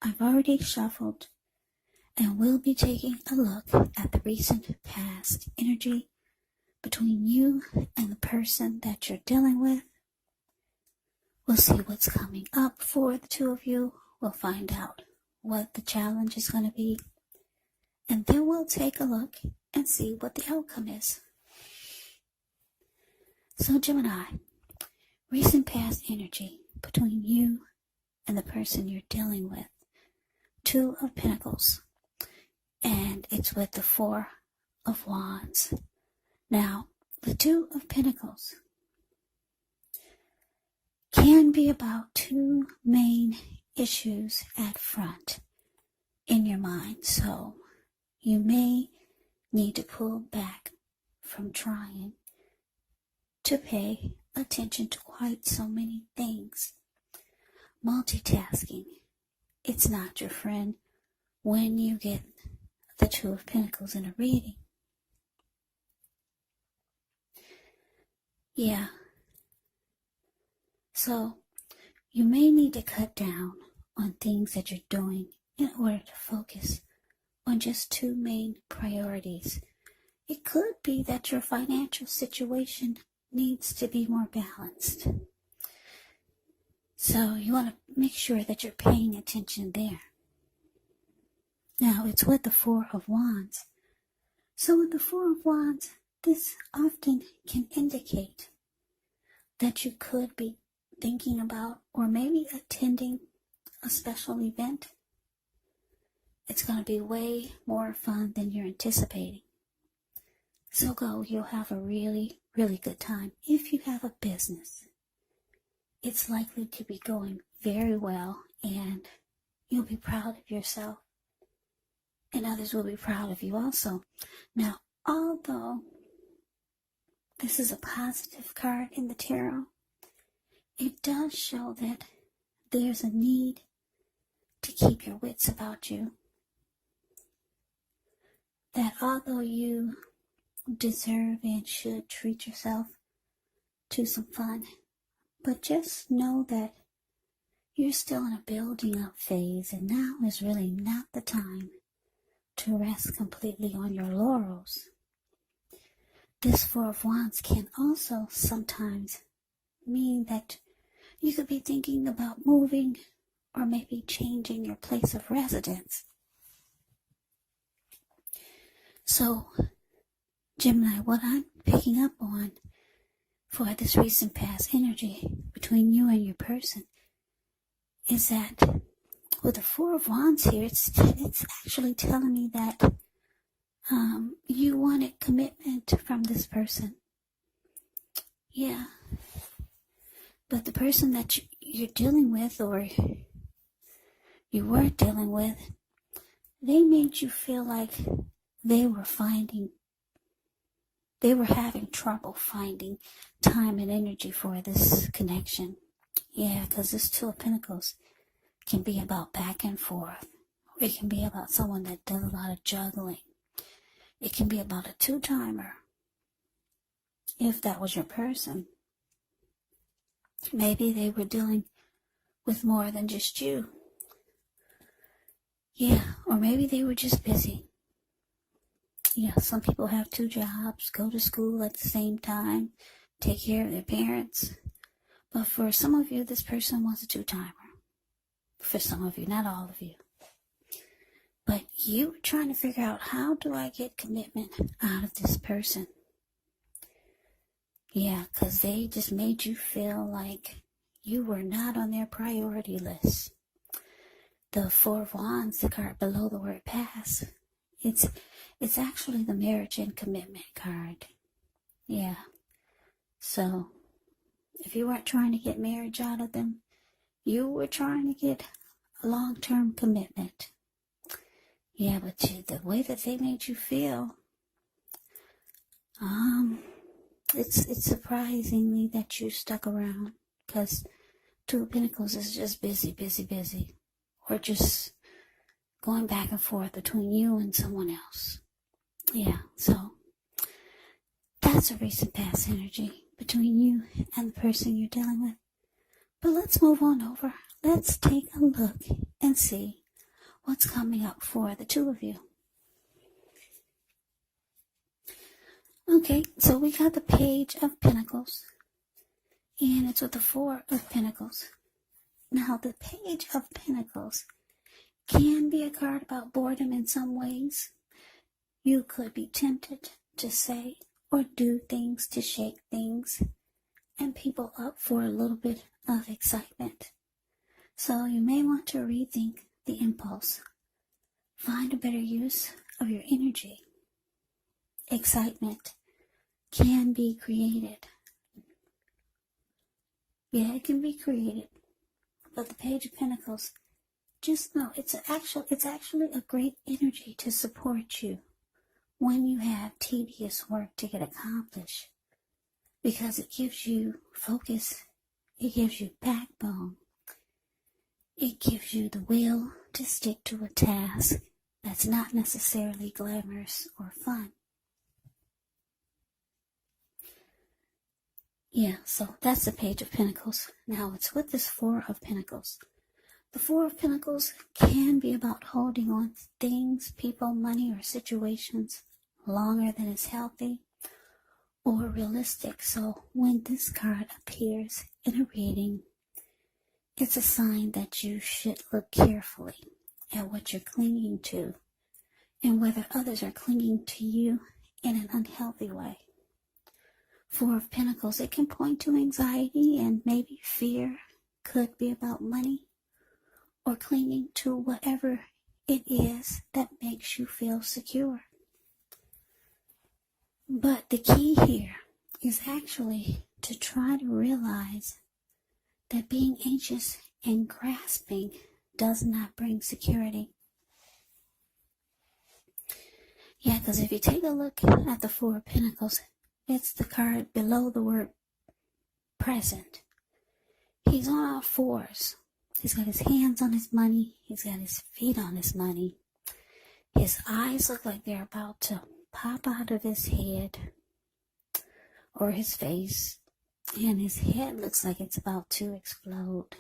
I've already shuffled and we'll be taking a look at the recent past energy between you and the person that you're dealing with. We'll see what's coming up for the two of you. We'll find out what the challenge is going to be. And then we'll take a look and see what the outcome is. So Gemini, recent past energy between you and the person you're dealing with. Two of Pentacles. And it's with the Four of Wands. Now, the Two of Pentacles can be about two main issues at front in your mind. So you may need to pull back from trying to pay attention to quite so many things. Multitasking, it's not your friend when you get the Two of Pentacles in a reading. Yeah. So you may need to cut down on things that you're doing in order to focus on just two main priorities. It could be that your financial situation needs to be more balanced. So you want to make sure that you're paying attention there. Now, it's with the Four of Wands. So with the Four of Wands, this often can indicate that you could be thinking about or maybe attending a special event. It's going to be way more fun than you're anticipating. So go, you'll have a really, really good time. If you have a business, it's likely to be going very well and you'll be proud of yourself. And others will be proud of you also. Now, although this is a positive card in the tarot, it does show that there's a need to keep your wits about you. That although you deserve and should treat yourself to some fun, but just know that you're still in a building up phase and now is really not the time to rest completely on your laurels. This Four of Wands can also sometimes mean that you could be thinking about moving or maybe changing your place of residence. So, Gemini, what I'm picking up on for this recent past energy between you and your person is that with the Four of Wands here, it's actually telling me that you wanted commitment from this person. Yeah. But the person that you're dealing with or you were dealing with, they made you feel like they were having trouble finding time and energy for this connection. Yeah, because this Two of Pentacles can be about back and forth. It can be about someone that does a lot of juggling. It can be about a two-timer. If that was your person, maybe they were dealing with more than just you. Yeah, or maybe they were just busy. Yeah, some people have two jobs, go to school at the same time, take care of their parents. But for some of you, this person was a two-timer. For some of you, not all of you. But you were trying to figure out, how do I get commitment out of this person? Yeah, because they just made you feel like you were not on their priority list. The Four of Wands, the card below the word pass, it's actually the marriage and commitment card. Yeah. So, if you weren't trying to get marriage out of them, you were trying to get a long-term commitment. Yeah, but the way that they made you feel, it's surprisingly that you stuck around, because Two of Pentacles is just busy, busy, busy, or just going back and forth between you and someone else. Yeah, so that's a recent past energy between you and the person you're dealing with. But let's move on over. Let's take a look and see what's coming up for the two of you. Okay, so we got the Page of Pentacles, and it's with the Four of Pentacles. Now, the Page of Pentacles can be a card about boredom in some ways. You could be tempted to say or do things to shake things and people up for a little bit of excitement. So you may want to rethink the impulse. Find a better use of your energy. Excitement can be created. Yeah, it can be created. But the Page of Pentacles, just know it's actually a great energy to support you when you have tedious work to get accomplished, because it gives you focus, it gives you backbone, it gives you the will to stick to a task that's not necessarily glamorous or fun. Yeah, so that's the Page of Pentacles. Now it's with this Four of Pentacles. The Four of Pentacles can be about holding on to things, people, money, or situations longer than is healthy or realistic. So when this card appears in a reading, it's a sign that you should look carefully at what you're clinging to and whether others are clinging to you in an unhealthy way. Four of Pentacles, it can point to anxiety and maybe fear. Could be about money or clinging to whatever it is that makes you feel secure. But the key here is actually to try to realize that being anxious and grasping does not bring security. Yeah, because if you take a look at the Four of Pentacles, it's the card below the word present. He's on all fours. He's got his hands on his money. He's got his feet on his money. His eyes look like they're about to pop out of his head or his face. And his head looks like it's about to explode.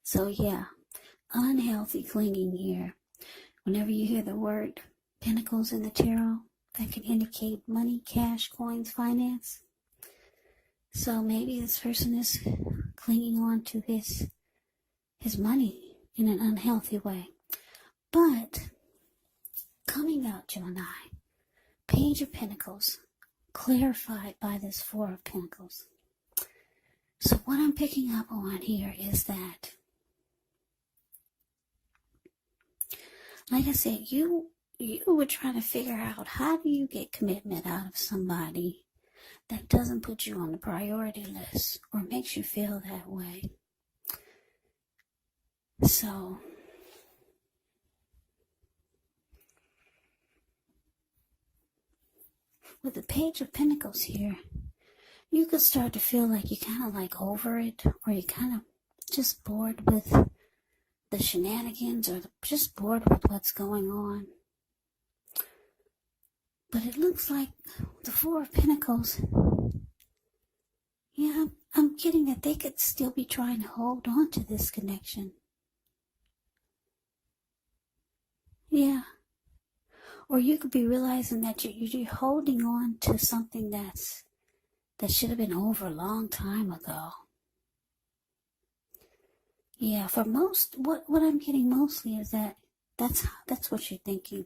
So yeah, unhealthy clinging here. Whenever you hear the word Pentacles in the tarot, that can indicate money, cash, coins, finance. So maybe this person is clinging on to his money in an unhealthy way. But coming out, Gemini, Page of Pentacles, clarified by this Four of Pentacles. So what I'm picking up on here is that, like I said, you were trying to figure out, how do you get commitment out of somebody that doesn't put you on the priority list or makes you feel that way? So with the Page of Pentacles here, you could start to feel like you're kind of like over it, or you're kind of just bored with the shenanigans, or just bored with what's going on. But it looks like the Four of Pentacles, yeah, I'm getting that they could still be trying to hold on to this connection. Yeah. Or you could be realizing that you're holding on to something that should have been over a long time ago. Yeah, for most, what I'm getting mostly is that's what you're thinking.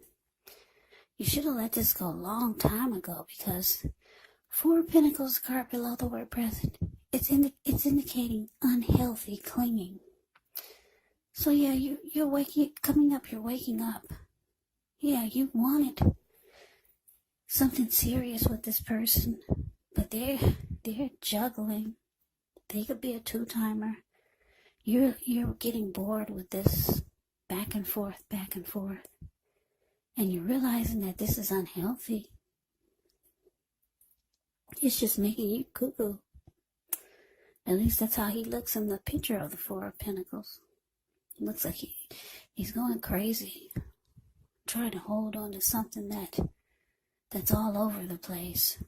You should have let this go a long time ago, because Four of Pentacles card below the word present, it's indicating unhealthy clinging. So yeah, you're waking up. Yeah, you wanted something serious with this person, but they're juggling. They could be a two-timer. You're getting bored with this back and forth, and you're realizing that this is unhealthy. It's just making you cuckoo. At least that's how he looks in the picture of the Four of Pentacles. It looks like he's going crazy, trying to hold on to something that's all over the place.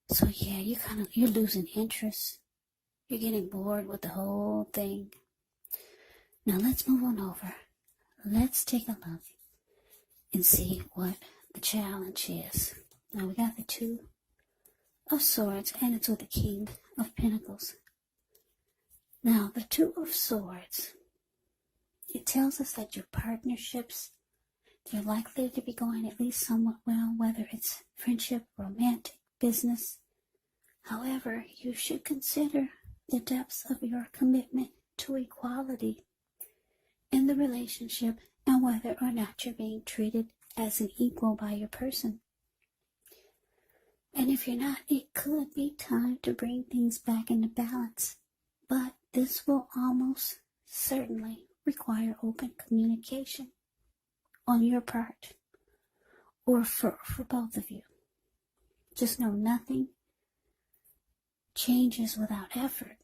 So yeah, you're losing interest. You're getting bored with the whole thing. Now let's move on over. Let's take a look and see what the challenge is. Now we got the Two of Swords, and it's with the King of Pentacles. Now the Two of Swords, it tells us that your partnerships, they're likely to be going at least somewhat well, whether it's friendship, romantic, business. However, you should consider the depths of your commitment to equality in the relationship and whether or not you're being treated as an equal by your person. And if you're not, it could be time to bring things back into balance. But this will almost certainly require open communication on your part or for both of you. Just know nothing changes without effort.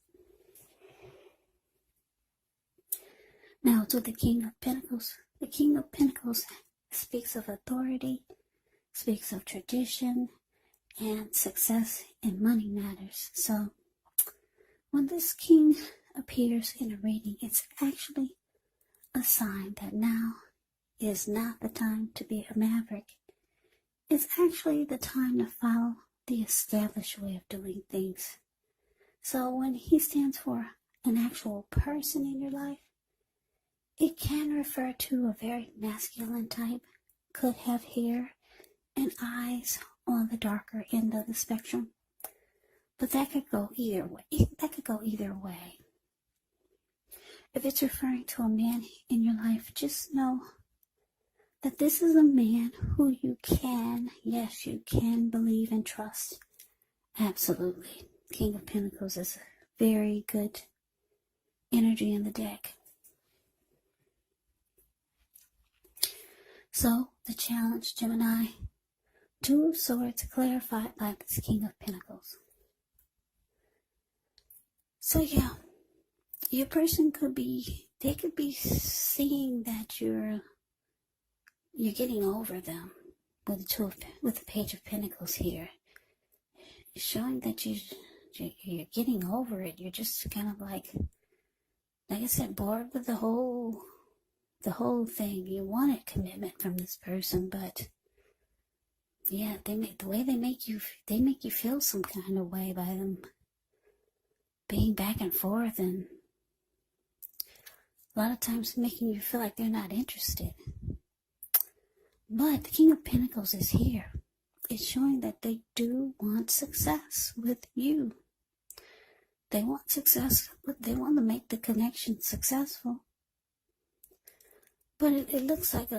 Now it's with the King of Pentacles. The King of Pentacles speaks of authority, speaks of tradition, and success in money matters. So when this king appears in a reading, it's actually a sign that now is not the time to be a maverick. It's actually the time to follow the established way of doing things. So when he stands for an actual person in your life, it can refer to a very masculine type, could have hair and eyes on the darker end of the spectrum. But that could go either way. If it's referring to a man in your life, just know that this is a man who you can believe and trust. Absolutely. King of Pentacles is a very good energy in the deck. So, the challenge, Gemini, Two of Swords clarified by this King of Pentacles. So yeah, your person could be seeing that you're getting over them with the Page of Pentacles here. It's showing that you're getting over it. You're just kind of like I said, bored with the whole thing. You wanted commitment from this person, but yeah, they make you feel some kind of way by them being back and forth, and a lot of times making you feel like they're not interested. But the King of Pentacles is here. It's showing that they do want success with you. They want success, but they want to make the connection successful. But it looks like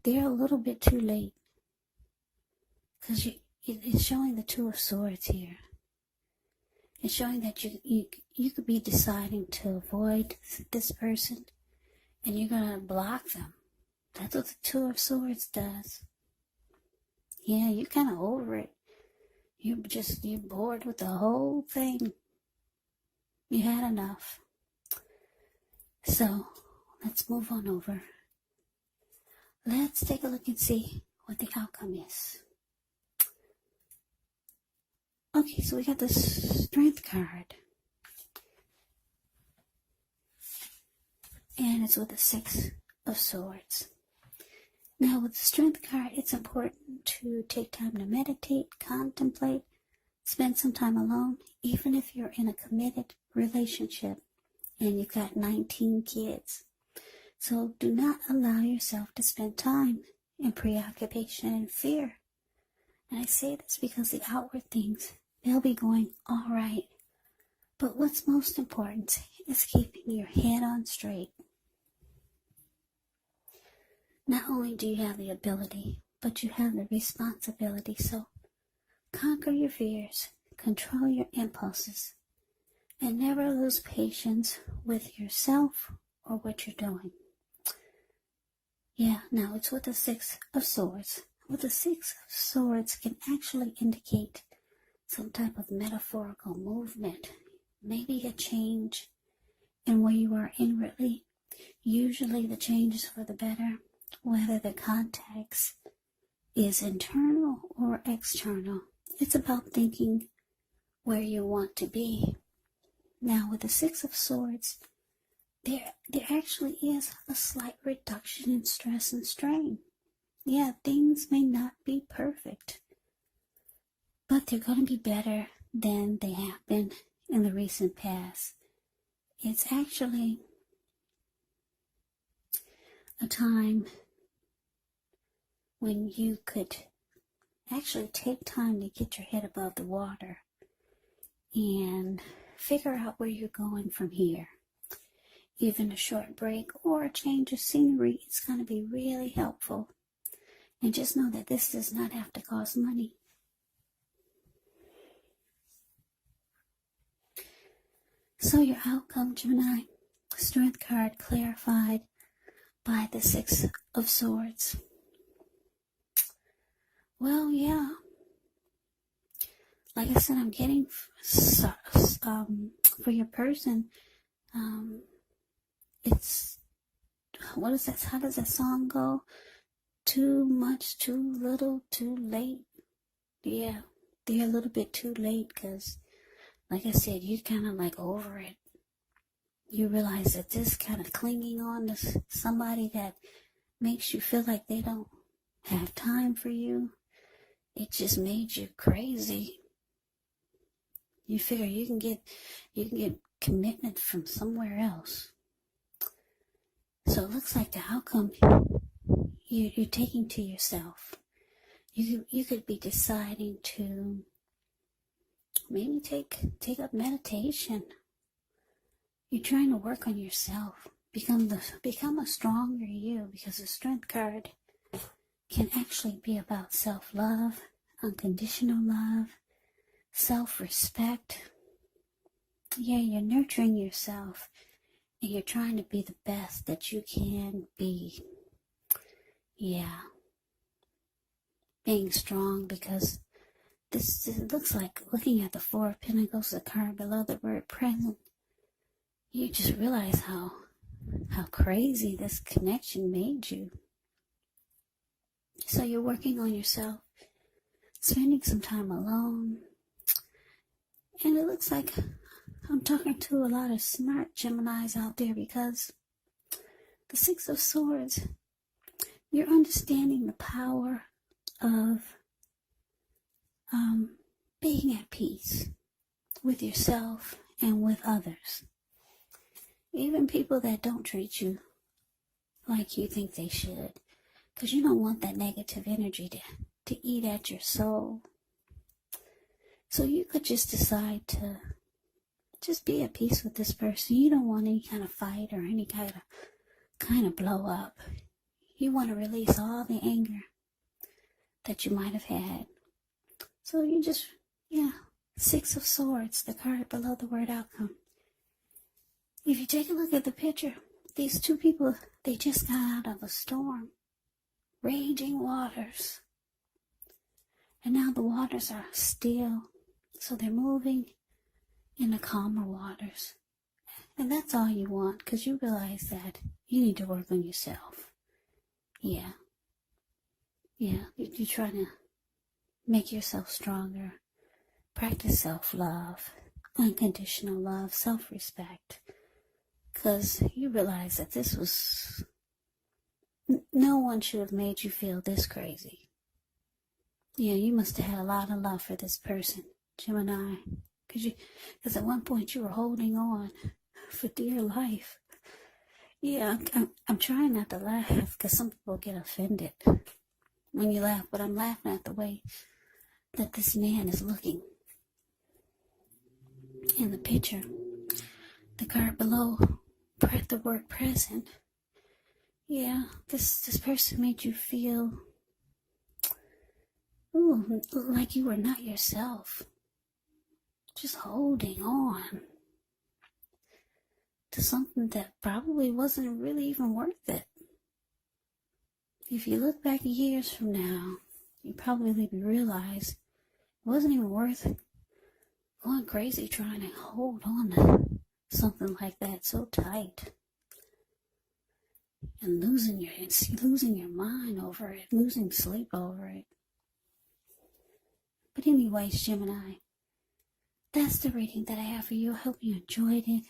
they're a little bit too late. Because it's showing the Two of Swords here. It's showing that you could be deciding to avoid this person, and you're going to block them. That's what the Two of Swords does. Yeah, you're kind of over it. You're bored with the whole thing. You had enough. So, let's move on over. Let's take a look and see what the outcome is. Okay, so we got the Strength card. And it's with the Six of Swords. Now, with the Strength card, it's important to take time to meditate, contemplate, spend some time alone, even if you're in a committed relationship and you've got 19 kids. So do not allow yourself to spend time in preoccupation and fear. And I say this because the outward things, they'll be going all right. But what's most important is keeping your head on straight. Not only do you have the ability, but you have the responsibility. So conquer your fears, control your impulses, and never lose patience with yourself or what you're doing. Yeah, now it's with the Six of Swords. With the Six of Swords can actually indicate some type of metaphorical movement, maybe a change in where you are inwardly. Usually the change is for the better, whether the context is internal or external. It's about thinking where you want to be. Now with the Six of Swords, there actually is a slight reduction in stress and strain. Yeah, things may not be perfect, but they're going to be better than they have been in the recent past. It's actually a time when you could actually take time to get your head above the water and figure out where you're going from here. Even a short break or a change of scenery is going to be really helpful. And just know that this does not have to cost money. So your outcome, Gemini, Strength card clarified by the Six of Swords. Well, yeah. Like I said, I'm getting for your person, it's, what is that? How does that song go? Too much, too little, too late. Yeah, they're a little bit too late because, like I said, you're kind of like over it. You realize that this kind of clinging on to somebody that makes you feel like they don't have time for you, it just made you crazy. You figure you can get commitment from somewhere else. So it looks like the outcome you're taking to yourself. You could be deciding to maybe take up meditation. You're trying to work on yourself, become a stronger you, because the Strength card can actually be about self-love, unconditional love, self-respect. Yeah, you're nurturing yourself, and you're trying to be the best that you can be. Yeah. Being strong, because this looks like, looking at the Four of Pentacles, the card below the word present, you just realize how crazy this connection made you. So you're working on yourself, spending some time alone, and it looks like I'm talking to a lot of smart Geminis out there, because the Six of Swords, you're understanding the power of being at peace with yourself and with others. Even people that don't treat you like you think they should, because you don't want that negative energy to eat at your soul. So you could just decide to just be at peace with this person. You don't want any kind of fight or any kind of blow up. You want to release all the anger that you might have had. So you just, Six of Swords, the card below the word outcome. If you take a look at the picture, these two people, they just got out of a storm. Raging waters. And now the waters are still. So they're moving in the calmer waters. And that's all you want, because you realize that you need to work on yourself. Yeah. You're trying to make yourself stronger. Practice self-love, unconditional love, self-respect. Because you realize that this was... No one should have made you feel this crazy. Yeah, you must have had a lot of love for this person, Gemini. Because at one point you were holding on for dear life. Yeah, I'm trying not to laugh, because some people get offended when you laugh, but I'm laughing at the way that this man is looking. In the picture, the card below, the word present. Yeah, this person made you feel like you were not yourself. Just holding on to something that probably wasn't really even worth it. If you look back years from now, you probably realize it wasn't even worth it. Going crazy trying to hold on to something like that so tight. And losing your mind over it, losing sleep over it. But anyways, Gemini, that's the reading that I have for you. I hope you enjoyed it.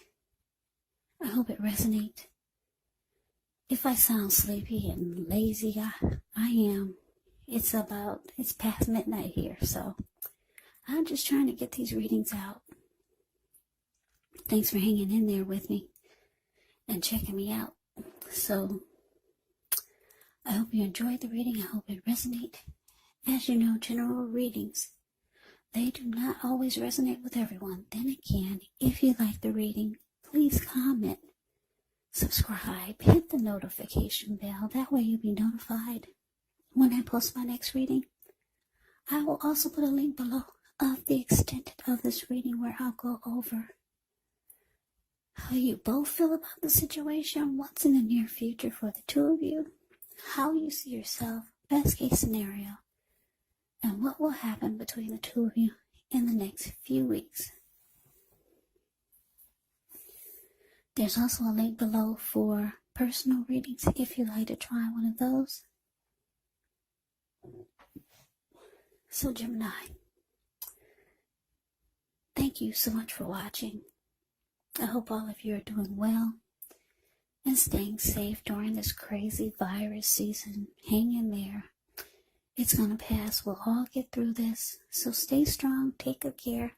I hope it resonates. If I sound sleepy and lazy, I am. It's past midnight here, so I'm just trying to get these readings out. Thanks for hanging in there with me and checking me out. So, I hope you enjoyed the reading. I hope it resonates. As you know, general readings, they do not always resonate with everyone. Then again, if you like the reading, please comment, subscribe, hit the notification bell. That way you'll be notified when I post my next reading. I will also put a link below of the extent of this reading where I'll go over how you both feel about the situation, what's in the near future for the two of you, how you see yourself, best case scenario, and what will happen between the two of you in the next few weeks. There's also a link below for personal readings if you'd like to try one of those. So Gemini, thank you so much for watching. I hope all of you are doing well and staying safe during this crazy virus season. Hang in there. It's going to pass. We'll all get through this. So stay strong. Take good care.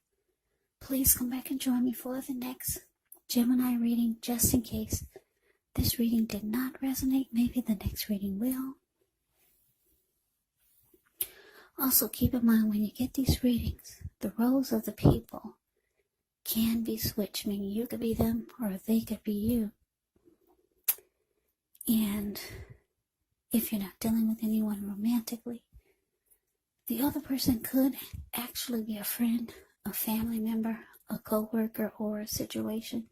Please come back and join me for the next Gemini reading, just in case this reading did not resonate. Maybe the next reading will. Also, keep in mind when you get these readings, the roles of the people can be switched, meaning you could be them or they could be you. And if you're not dealing with anyone romantically, the other person could actually be a friend, a family member, a co-worker, or a situation.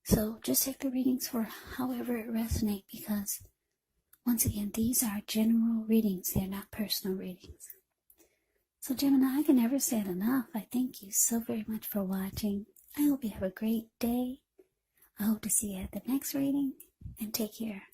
So just take the readings for however it resonates, because once again, these are general readings. They're not personal readings. So Gemini, I can never say it enough. I thank you so very much for watching. I hope you have a great day. I hope to see you at the next reading, and take care.